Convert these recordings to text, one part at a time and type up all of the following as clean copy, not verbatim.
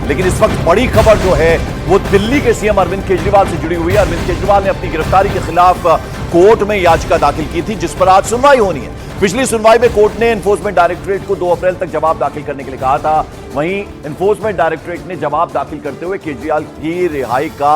लेकिन इस वक्त बड़ी खबर जो है वो दिल्ली के सीएम अरविंद केजरीवाल से जुड़ी हुई है। अरविंद केजरीवाल ने अपनी गिरफ्तारी के खिलाफ कोर्ट में याचिका दाखिल की थी, जिस पर आज सुनवाई होनी है। पिछली सुनवाई में कोर्ट ने एनफोर्समेंट डायरेक्टरेट को 2 अप्रैल तक जवाब दाखिल करने के लिए कहा था। वहीं एनफोर्समेंट डायरेक्टरेट ने जवाब दाखिल करते हुए केजरीवाल की रिहाई का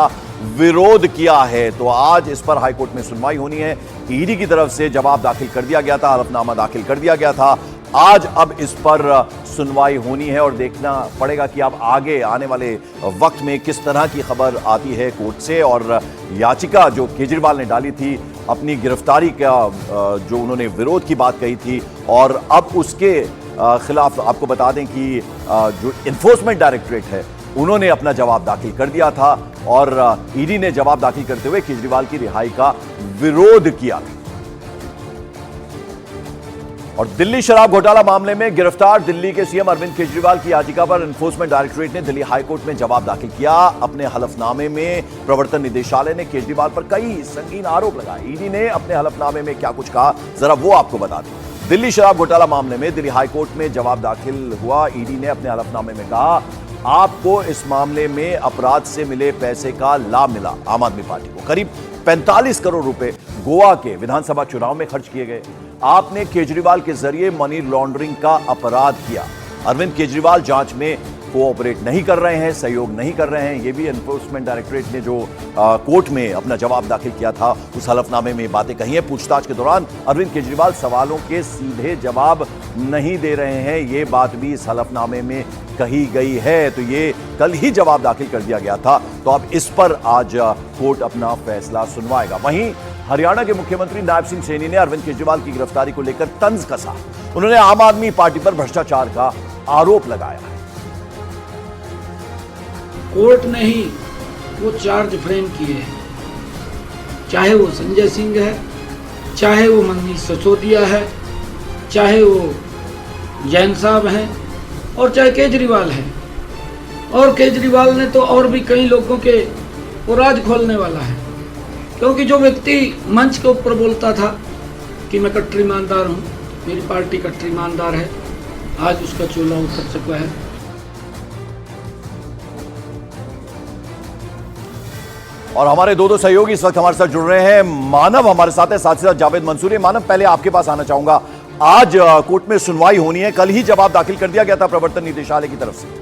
विरोध किया है। तो आज इस पर हाईकोर्ट में सुनवाई होनी है। ईडी की तरफ से जवाब दाखिल कर दिया गया था, हलफनामा दाखिल कर दिया गया था। आज अब इस पर सुनवाई होनी है और देखना पड़ेगा कि अब आगे आने वाले वक्त में किस तरह की खबर आती है कोर्ट से। और याचिका जो केजरीवाल ने डाली थी, अपनी गिरफ्तारी का जो उन्होंने विरोध की बात कही थी, और अब उसके खिलाफ आपको बता दें कि जो एनफोर्समेंट डायरेक्टरेट है उन्होंने अपना जवाब दाखिल कर दिया था और ईडी ने जवाब दाखिल करते हुए केजरीवाल की रिहाई का विरोध किया था। और दिल्ली शराब घोटाला मामले में गिरफ्तार दिल्ली के सीएम अरविंद केजरीवाल की याचिका पर एनफोर्समेंट डायरेक्टरेट ने दिल्ली हाईकोर्ट में जवाब दाखिल किया। अपने हलफनामे में प्रवर्तन निदेशालय ने केजरीवाल पर कई संगीन आरोप लगाए। ईडी ने अपने हलफनामे में क्या कुछ कहा, जरा वो आपको बता दें। दिल्ली शराब घोटाला मामले में दिल्ली हाईकोर्ट में जवाब दाखिल हुआ। ईडी ने अपने हलफनामे में कहा, आपको इस मामले में अपराध से मिले पैसे का लाभ मिला। आम आदमी पार्टी को करीब 45 करोड़ रुपए गोवा के विधानसभा चुनाव में खर्च किए गए। आपने केजरीवाल के जरिए मनी लॉन्ड्रिंग का अपराध किया। अरविंद केजरीवाल जांच में कोऑपरेट नहीं कर रहे हैं, सहयोग नहीं कर रहे हैं। ये भी एनफोर्समेंट डायरेक्टरेट ने जो कोर्ट में अपना जवाब दाखिल किया था, उस हलफनामे में बातें कही हैं। पूछताछ के दौरान अरविंद केजरीवाल सवालों के सीधे जवाब नहीं दे रहे हैं, ये बात भी इस हलफनामे में कही गई है। तो ये कल ही जवाब दाखिल कर दिया गया था, तो अब इस पर आज कोर्ट अपना फैसला सुनवाएगा। वहीं हरियाणा के मुख्यमंत्री नायब सिंह सैनी ने अरविंद केजरीवाल की गिरफ्तारी को लेकर तंज कसा। उन्होंने आम आदमी पार्टी पर भ्रष्टाचार का आरोप लगाया है। कोर्ट ने ही वो चार्ज फ्रेम किए हैं, चाहे वो संजय सिंह है, चाहे वो मनीष सिसोदिया है, चाहे वो जैन साहब हैं और चाहे केजरीवाल है। और केजरीवाल ने तो और भी कई लोगों के वो राज खोलने वाला है, क्योंकि जो व्यक्ति मंच के ऊपर बोलता था कि मैं कट्टर ईमानदार हूँ, मेरी पार्टी कट्टर ईमानदार है, आज उसका चूल्हा उतर चुका है। और हमारे दो सहयोगी इस वक्त हमारे साथ जुड़ रहे हैं। मानव हमारे साथ है, साथ ही साथ जावेद मंसूरी। मानव, पहले आपके पास आना चाहूंगा। आज कोर्ट में सुनवाई होनी है, कल ही जवाब दाखिल कर दिया गया था प्रवर्तन निदेशालय की तरफ से।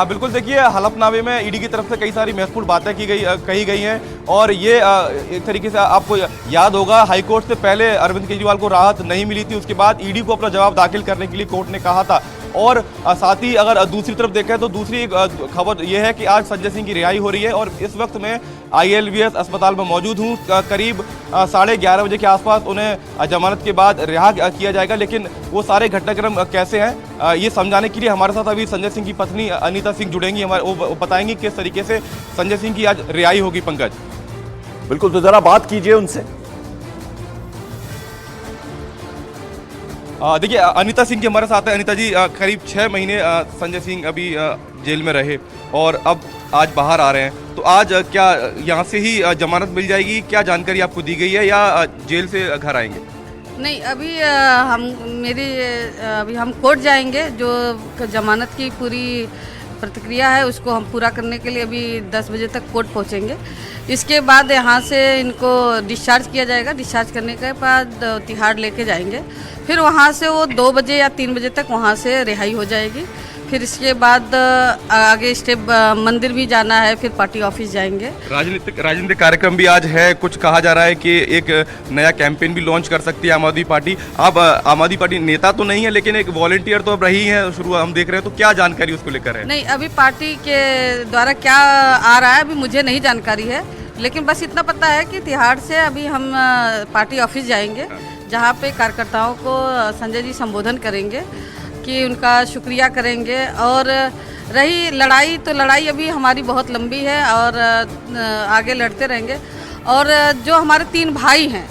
बिल्कुल, देखिए हलफनामे में ईडी की तरफ से कई सारी महत्वपूर्ण बातें कही गई हैं और ये एक तरीके से आपको याद होगा, हाईकोर्ट से पहले अरविंद केजरीवाल को राहत नहीं मिली थी। उसके बाद ईडी को अपना जवाब दाखिल करने के लिए कोर्ट ने कहा था। और साथ ही अगर दूसरी तरफ देखें तो दूसरी खबर यह है कि आज संजय सिंह की रिहाई हो रही है और इस वक्त मैं ILBS अस्पताल में मौजूद हूँ। करीब 11:30 बजे के आसपास उन्हें जमानत के बाद रिहा किया जाएगा। लेकिन वो सारे घटनाक्रम कैसे हैं, ये समझाने के लिए हमारे साथ अभी संजय सिंह की पत्नी अनीता सिंह जुड़ेंगी। वो बताएंगी किस तरीके से संजय सिंह की आज रिहाई होगी। पंकज, बिल्कुल, तो जरा बात कीजिए उनसे। देखिए, अनीता सिंह जी हमारे साथ हैं। अनीता जी, करीब 6 महीने संजय सिंह अभी जेल में रहे और अब आज बाहर आ रहे हैं, तो आज क्या यहाँ से ही जमानत मिल जाएगी? क्या जानकारी आपको दी गई है या जेल से घर आएंगे? नहीं, अभी अभी हम कोर्ट जाएंगे। जो जमानत की पूरी प्रतिक्रिया है उसको हम पूरा करने के लिए अभी 10 बजे तक कोर्ट पहुँचेंगे। इसके बाद यहाँ से इनको डिस्चार्ज किया जाएगा। डिस्चार्ज करने के बाद तिहाड़ लेके जाएंगे। फिर वहाँ से वो 2 बजे या 3 बजे तक वहाँ से रिहाई हो जाएगी। फिर इसके बाद आगे स्टेप मंदिर भी जाना है, फिर पार्टी ऑफिस जाएंगे। राजनीतिक कार्यक्रम भी आज है। कुछ कहा जा रहा है कि एक नया कैंपेन भी लॉन्च कर सकती है आम आदमी पार्टी। आप आम आदमी पार्टी नेता तो नहीं है, लेकिन एक वॉलंटियर तो अब रही है शुरू, हम देख रहे हैं। तो क्या जानकारी उसको लेकर है? नहीं, अभी पार्टी के द्वारा क्या आ रहा है अभी मुझे नहीं जानकारी है, लेकिन बस इतना पता है कि तिहाड़ से अभी हम पार्टी ऑफिस जाएंगे, जहाँ पे कार्यकर्ताओं को संजय जी संबोधन करेंगे कि उनका शुक्रिया करेंगे। और रही लड़ाई, तो लड़ाई अभी हमारी बहुत लंबी है और आगे लड़ते रहेंगे। और जो हमारे 3 भाई हैं,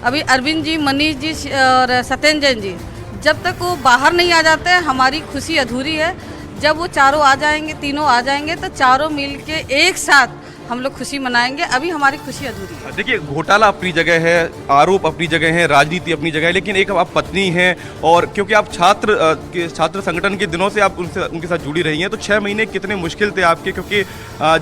अभी अरविंद जी, मनीष जी और सत्येंद्र जैन जी, जब तक वो बाहर नहीं आ जाते हमारी खुशी अधूरी है। जब वो चारों आ जाएंगे, तीनों आ जाएंगे, तो चारों मिल के एक साथ हम लोग खुशी मनाएंगे। अभी हमारी खुशी अधूरी है। देखिए, घोटाला अपनी जगह है, आरोप अपनी जगह है, राजनीति अपनी जगह है, लेकिन एक आप पत्नी हैं और क्योंकि आप छात्र संगठन के दिनों से आप उनके साथ जुड़ी रही हैं, तो 6 महीने कितने मुश्किल थे आपके, क्योंकि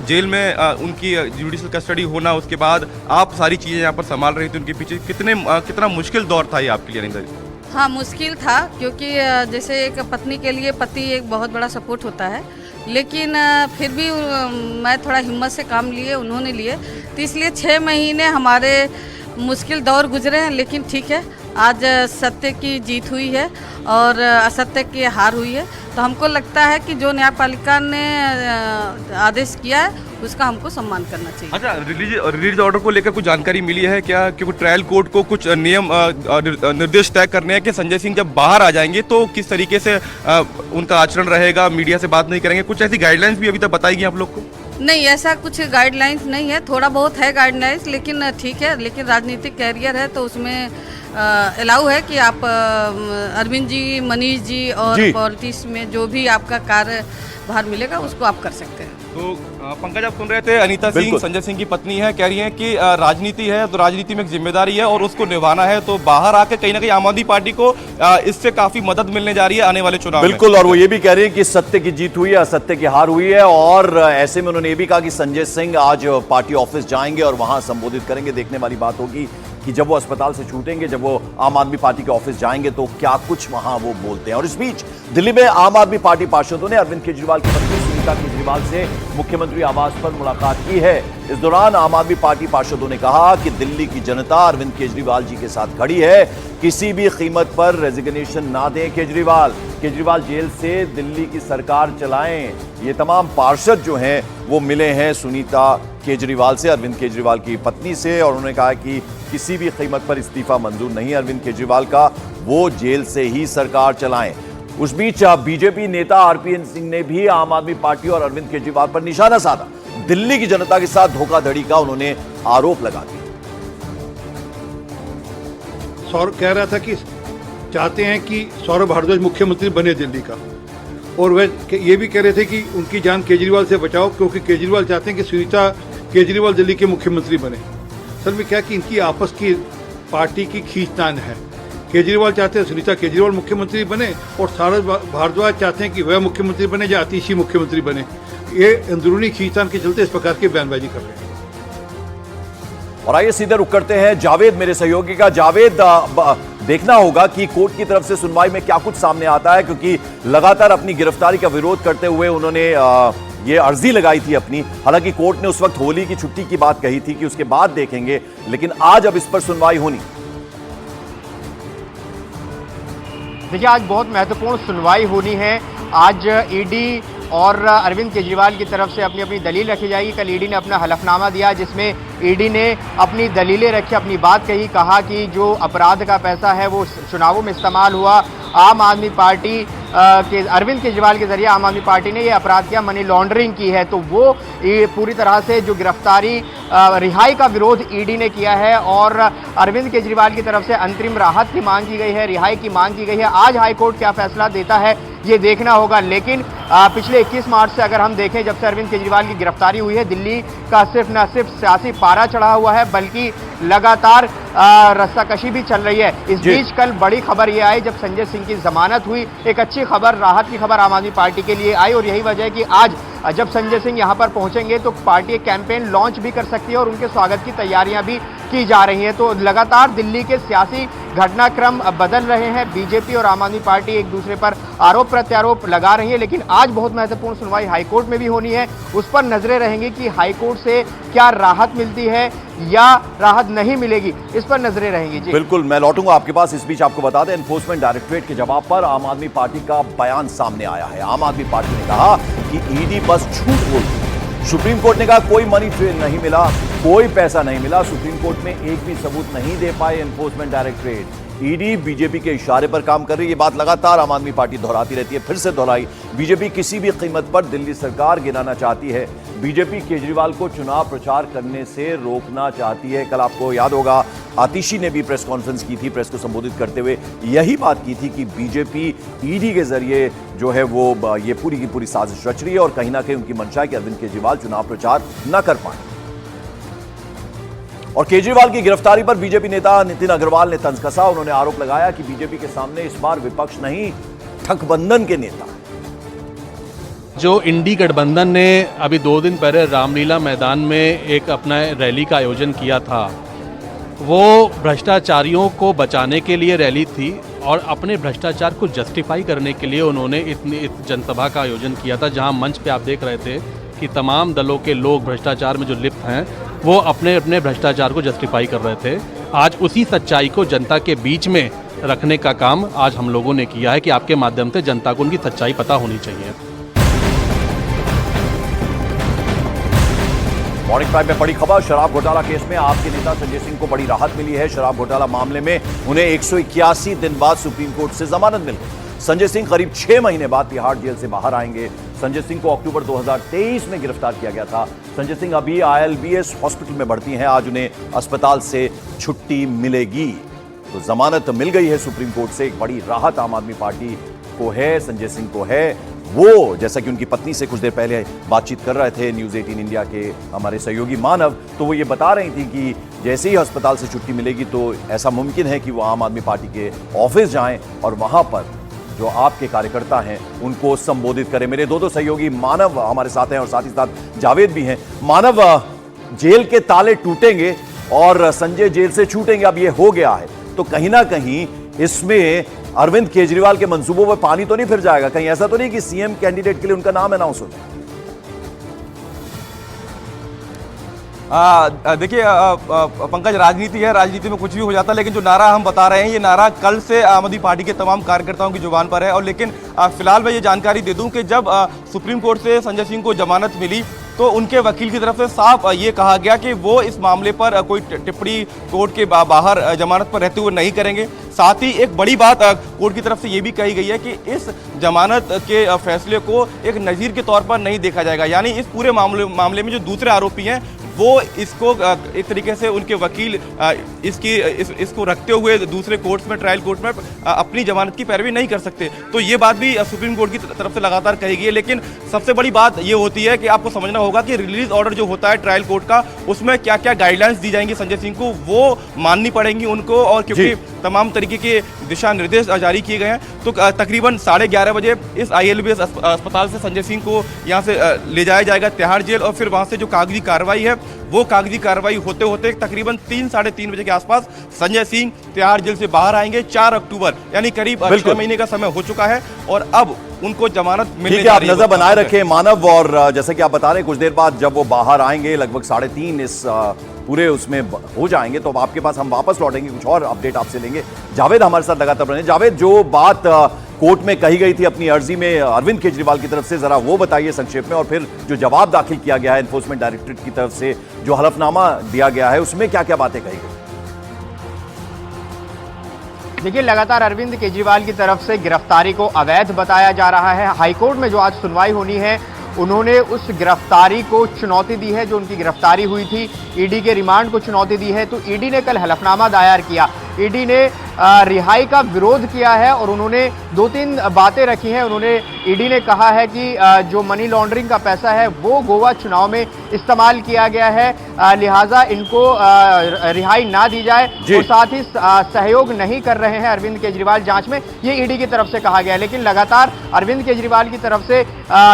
जेल में उनकी जुडिशल कस्टडी होना, उसके बाद आप सारी चीज़ें यहाँ पर संभाल रही थी उनके पीछे, कितना मुश्किल दौर था ये आपके लिए? नहीं, हाँ, मुश्किल था, क्योंकि जैसे एक पत्नी के लिए पति एक बहुत बड़ा सपोर्ट होता है, लेकिन फिर भी मैं थोड़ा हिम्मत से काम लिए, उन्होंने लिए, तो इसलिए 6 महीने हमारे मुश्किल दौर गुजरे हैं। लेकिन ठीक है, आज सत्य की जीत हुई है और असत्य की हार हुई है। तो हमको लगता है कि जो न्यायपालिका ने आदेश किया है उसका हमको सम्मान करना चाहिए। अच्छा, रिलीज ऑर्डर को लेकर कुछ जानकारी मिली है क्या? क्योंकि ट्रायल कोर्ट को कुछ नियम निर्देश तय करने हैं कि संजय सिंह जब बाहर आ जाएंगे तो किस तरीके से उनका आचरण रहेगा, मीडिया से बात नहीं करेंगे, कुछ ऐसी गाइडलाइंस भी अभी तक बताई गई आप लोग को? नहीं, ऐसा कुछ गाइडलाइंस नहीं है, थोड़ा बहुत है गाइडलाइंस, लेकिन ठीक है। लेकिन राजनीतिक कैरियर है तो उसमें अलाउ है कि आप अरविंद जी, मनीष जी और पॉलिटिक्स में जो भी आपका कार्यभार मिलेगा उसको आप कर सकते हैं। तो पंकज, आप सुन रहे थे, अनीता सिंह संजय सिंह की पत्नी है, कह रही हैं कि राजनीति है तो राजनीति में एक जिम्मेदारी है और उसको निभाना है, तो बाहर आके कहीं ना कहीं आम आदमी पार्टी को इससे काफी मदद मिलने जा रही है आने वाले चुनाव में। बिल्कुल, और वो ये भी कह रहे हैं कि सत्य की जीत हुई है, असत्य की हार हुई है। और ऐसे में उन्होंने ये भी कहा कि संजय सिंह आज पार्टी ऑफिस जाएंगे और वहां संबोधित करेंगे। देखने वाली बात होगी कि जब वो अस्पताल से छूटेंगे, जब वो आम आदमी पार्टी के ऑफिस जाएंगे तो क्या कुछ वहां वो बोलते हैं। और इस बीच दिल्ली में आम आदमी पार्टी पार्षदों ने अरविंद केजरीवाल की पत्नी सुनीता केजरीवाल से मुख्यमंत्री आवास पर मुलाकात की है। इस दौरान आम आदमी पार्टी पार्षदों ने कहा कि दिल्ली की जनता अरविंद केजरीवाल जी के साथ खड़ी है, किसी भी कीमत पर रेजिग्नेशन ना दें केजरीवाल जेल से दिल्ली की सरकार चलाएं। ये तमाम पार्षद जो हैं वो मिले हैं सुनीता केजरीवाल से, अरविंद केजरीवाल की पत्नी से, और उन्होंने कहा कि किसी भी कीमत पर इस्तीफा मंजूर नहीं है अरविंद केजरीवाल का, वो जेल से ही सरकार चलाएं। उस बीच बीजेपी नेता आरपीएन सिंह ने भी आम आदमी पार्टी और अरविंद केजरीवाल पर निशाना साधा। दिल्ली की जनता के साथ धोखाधड़ी का उन्होंने आरोप लगा दिया। सौरभ कह रहा था कि चाहते हैं कि सौरभ भारद्वाज मुख्यमंत्री बने दिल्ली का, और वह ये भी कह रहे थे कि उनकी जान केजरीवाल से बचाओ, क्योंकि केजरीवाल चाहते हैं कि सुनीता केजरीवाल दिल्ली के मुख्यमंत्री बने। असल में क्या कि इनकी आपस की पार्टी की खींचतान है। केजरीवाल चाहते हैं सुनीता केजरीवाल मुख्यमंत्री बने और सौरभ भारद्वाज चाहते हैं कि वह मुख्यमंत्री बने या आतिशी मुख्यमंत्री बने। ये अंदरूनी खींचतान के चलते इस प्रकार की बयानबाजी कर रहे हैं। और आइए सीधे रुक करते हैं जावेद, मेरे सहयोगी का। जावेद, देखना होगा कि कोर्ट की तरफ से सुनवाई में क्या कुछ सामने आता है, क्योंकि लगातार अपनी गिरफ्तारी का विरोध करते हुए उन्होंने ये अर्जी लगाई थी अपनी। हालांकि कोर्ट ने उस वक्त होली की छुट्टी की बात कही थी कि उसके बाद देखेंगे, लेकिन आज अब इस पर सुनवाई होनी। देखिए, आज बहुत महत्वपूर्ण सुनवाई होनी है। आज ईडी और अरविंद केजरीवाल की तरफ से अपनी अपनी दलील रखी जाएगी। कल ईडी ने अपना हलफनामा दिया, जिसमें ईडी ने अपनी दलीलें रखी, अपनी बात कही, कहा कि जो अपराध का पैसा है वो चुनावों में इस्तेमाल हुआ। आम आदमी पार्टी के अरविंद केजरीवाल के जरिए आम आदमी पार्टी ने ये अपराध किया, मनी लॉन्ड्रिंग की है। तो वो पूरी तरह से जो गिरफ्तारी रिहाई का विरोध ईडी ने किया है और अरविंद केजरीवाल की तरफ से अंतरिम राहत की मांग की गई है, रिहाई की मांग की गई है। आज हाईकोर्ट क्या फैसला देता है ये देखना होगा। लेकिन पिछले 21 मार्च से अगर हम देखें, जब से अरविंद केजरीवाल की गिरफ्तारी हुई है, दिल्ली का न सिर्फ सियासी पारा चढ़ा हुआ है बल्कि लगातार रस्साकशी भी चल रही है। इस बीच कल बड़ी खबर ये आई जब संजय सिंह की जमानत हुई। एक अच्छी खबर, राहत की खबर आम आदमी पार्टी के लिए आई, और यही वजह है कि आज जब संजय सिंह यहां पर पहुंचेंगे तो पार्टी एक कैंपेन लॉन्च भी कर सकती है और उनके स्वागत की तैयारियां भी की जा रही हैं। तो लगातार दिल्ली के सियासी घटनाक्रम बदल रहे हैं। बीजेपी और आम आदमी पार्टी एक दूसरे पर आरोप प्रत्यारोप लगा रही है, लेकिन आज बहुत महत्वपूर्ण सुनवाई हाईकोर्ट में भी होनी है। उस पर नजरें रहेंगी कि हाईकोर्ट से क्या राहत मिलती है या राहत नहीं मिलेगी, इस पर नजरें रहेंगी। जी बिल्कुल, मैं लौटूंगा आपके पास। इस बीच आपको बता दें, एनफोर्समेंट डायरेक्टरेट के जवाब पर आम आदमी पार्टी का बयान सामने आया है। आम आदमी पार्टी ने कहा कि ईडी बस झूठ बोलती है। सुप्रीम कोर्ट ने कहा कोई मनी ट्रेल नहीं मिला, कोई पैसा नहीं मिला। सुप्रीम कोर्ट में एक भी सबूत नहीं दे पाए एनफोर्समेंट डायरेक्टरेट। ईडी बीजेपी के इशारे पर काम कर रही है, ये बात लगातार आम आदमी पार्टी दोहराती रहती है। फिर से दोहराई, बीजेपी किसी भी कीमत पर दिल्ली सरकार गिराना चाहती है। बीजेपी केजरीवाल को चुनाव प्रचार करने से रोकना चाहती है। कल आपको याद होगा, आतिशी ने भी प्रेस कॉन्फ्रेंस की थी, प्रेस को संबोधित करते हुए यही बात की थी कि बीजेपी ईडी के जरिए जो है वो ये पूरी की पूरी साजिश रच रही है और कहीं ना कहीं उनकी मंशा है कि अरविंद केजरीवाल चुनाव प्रचार न कर पाए। और केजरीवाल की गिरफ्तारी पर बीजेपी नेता नितिन अग्रवाल ने तंज कसा। उन्होंने आरोप लगाया कि बीजेपी के सामने इस बार विपक्ष नहीं, ठगबंधन के नेता। जो इंडी गठबंधन ने अभी 2 दिन पहले रामलीला मैदान में एक अपना रैली का आयोजन किया था, वो भ्रष्टाचारियों को बचाने के लिए रैली थी और अपने भ्रष्टाचार को जस्टिफाई करने के लिए उन्होंने इस जनसभा का आयोजन किया था, जहां मंच पे आप देख रहे थे कि तमाम दलों के लोग भ्रष्टाचार में जो लिप्त हैं वो अपने अपने भ्रष्टाचार को जस्टिफाई कर रहे थे। आज उसी सच्चाई को जनता के बीच में रखने का काम आज हम लोगों ने किया है कि आपके माध्यम से जनता को उनकी सच्चाई पता होनी चाहिए। मॉर्निंग प्राइम में बड़ी खबर, शराब घोटाला केस में आपके नेता संजय सिंह को बड़ी राहत मिली है। शराब घोटाला मामले में उन्हें 181 दिन बाद सुप्रीम कोर्ट से जमानत मिल गई। संजय सिंह करीब 6 महीने बाद तिहाड़ जेल से बाहर आएंगे। संजय सिंह को अक्टूबर 2023 में गिरफ्तार किया गया था। संजय सिंह अभी ILBS हॉस्पिटल में भर्ती हैं। आज उन्हें अस्पताल से छुट्टी मिलेगी। तो जमानत मिल गई है सुप्रीम कोर्ट से। एक बड़ी राहत आम आदमी पार्टी को है, संजय सिंह को है। वो जैसा कि उनकी पत्नी से कुछ देर पहले बातचीत कर रहे थे न्यूज़ 18 इंडिया के हमारे सहयोगी मानव, तो वो ये बता रही थी कि जैसे ही अस्पताल से छुट्टी मिलेगी तो ऐसा मुमकिन है कि वो आम आदमी पार्टी के ऑफिस जाएं और वहां पर जो आपके कार्यकर्ता हैं उनको संबोधित करें। मेरे दो सहयोगी मानव हमारे साथ हैं और साथ ही साथ जावेद भी हैं। मानव, जेल के ताले टूटेंगे और संजय जेल से छूटेंगे, अब ये हो गया है, तो कहीं ना कहीं इसमें अरविंद केजरीवाल के मंसूबों में पानी तो नहीं फिर जाएगा? कहीं ऐसा तो नहीं कि सीएम कैंडिडेट के लिए उनका नाम अनाउंस हो जाए? देखिए पंकज, राजनीति है, राजनीति में कुछ भी हो जाता है, लेकिन जो नारा हम बता रहे हैं ये नारा कल से आम आदमी पार्टी के तमाम कार्यकर्ताओं की जुबान पर है। और लेकिन फिलहाल मैं ये जानकारी दे दूं कि जब सुप्रीम कोर्ट से संजय सिंह को जमानत मिली तो उनके वकील की तरफ से साफ ये कहा गया कि वो इस मामले पर कोई टिप्पणी कोर्ट के बाहर जमानत पर रहते हुए नहीं करेंगे। साथ ही एक बड़ी बात कोर्ट की तरफ से ये भी कही गई है कि इस जमानत के फैसले को एक नज़ीर के तौर पर नहीं देखा जाएगा। यानी इस पूरे मामले में जो दूसरे आरोपी हैं वो इसको एक तरीके से उनके वकील इसको रखते हुए दूसरे कोर्ट्स में, ट्रायल कोर्ट में अपनी जमानत की पैरवी नहीं कर सकते। तो ये बात भी सुप्रीम कोर्ट की तरफ से लगातार कही गई है। लेकिन सबसे बड़ी बात ये होती है कि आपको समझना होगा कि रिलीज ऑर्डर जो होता है ट्रायल कोर्ट का, उसमें क्या क्या गाइडलाइंस दी जाएंगी संजय सिंह को, वो माननी पड़ेंगी उनको। और क्योंकि तमाम तरीके के दिशा निर्देश जारी किए गए हैं, तो तकरीबन 11:30 बजे इस ILBS अस्पताल से संजय सिंह को यहाँ से ले जाया जाएगा तिहाड़ जेल। और फिर वहाँ से जो कागजी कार्रवाई है वो कागजी कार्रवाई होते होते तकरीबन 3 साढ़े 3 बजे के आसपास संजय सिंह तिहाड़ जेल से बाहर आएंगे 4 अक्टूबर, यानी करीब 6 महीने का समय हो चुका है और अब उनको जमानत मिलने जा रही है। आप नजर बनाए रखें मानव, और जैसे कि आप बता रहे हैं कुछ देर बाद जब वो बाहर आएंगे लगभग 3:30 इस पूरे उसमें हो जाएंगे, तो आपके पास हम वापस लौटेंगे, कुछ और अपडेट आपसे लेंगे। जावेद हमारे साथ लगातार बने। जावेद, जो बात कोर्ट में कही गई थी अपनी अर्जी में अरविंद केजरीवाल की तरफ से, जरा वो बताइए संक्षेप में, और फिर जो जवाब दाखिल किया गया है एनफोर्समेंट डायरेक्टरेट की तरफ से, जो हलफनामा दिया गया है, उसमें क्या क्या बातें कही गई? देखिए, लगातार अरविंद केजरीवाल की तरफ से गिरफ्तारी को अवैध बताया जा रहा है। हाईकोर्ट में जो आज सुनवाई होनी है, उन्होंने उस गिरफ्तारी को चुनौती दी है, जो उनकी गिरफ्तारी हुई थी, ईडी के रिमांड को चुनौती दी है। तो ईडी ने कल हलफनामा दायर किया, ईडी ने रिहाई का विरोध किया है और उन्होंने 2-3 बातें रखी हैं। उन्होंने ईडी ने कहा है कि जो मनी लॉन्ड्रिंग का पैसा है वो गोवा चुनाव में इस्तेमाल किया गया है, लिहाजा इनको रिहाई ना दी जाए और साथ ही सहयोग नहीं कर रहे हैं अरविंद केजरीवाल जांच में, ये ईडी की तरफ से कहा गया है। लेकिन लगातार अरविंद केजरीवाल की तरफ से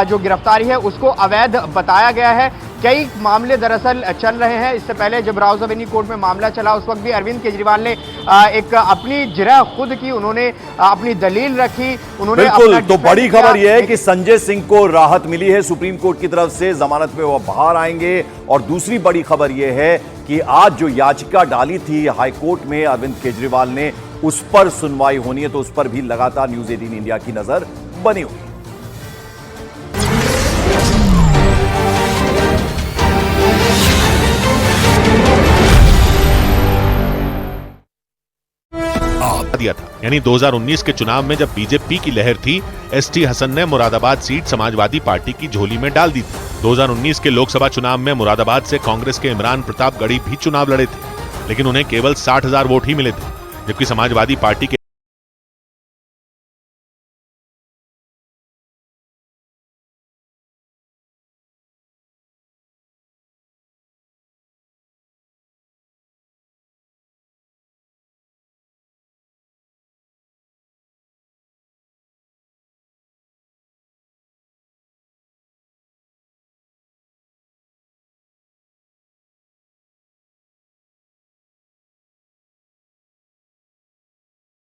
जो गिरफ्तारी है उसको अवैध बताया गया है। कई मामले दरअसल चल रहे हैं। इससे पहले जब रावसावेनी कोर्ट में मामला चला उस वक्त भी अरविंद केजरीवाल ने एक अपनी जिरह खुद की, उन्होंने अपनी दलील रखी, उन्होंने बिल्कुल। तो बड़ी खबर यह है कि संजय सिंह को राहत मिली है सुप्रीम कोर्ट की तरफ से, जमानत पे वो बाहर आएंगे। और दूसरी बड़ी खबर यह है कि आज जो याचिका डाली थी हाईकोर्ट में अरविंद केजरीवाल ने, उस पर सुनवाई होनी है, तो उस पर भी लगातार न्यूज़ 18 इंडिया की नजर बनी हुई। दिया था, यानी 2019 के चुनाव में जब बीजेपी की लहर थी, ST हसन ने मुरादाबाद सीट समाजवादी पार्टी की झोली में डाल दी थी। 2019 के लोकसभा चुनाव में मुरादाबाद से कांग्रेस के इमरान प्रताप गढ़ी भी चुनाव लड़े थे, लेकिन उन्हें केवल 60,000 वोट ही मिले थे, जबकि समाजवादी पार्टी के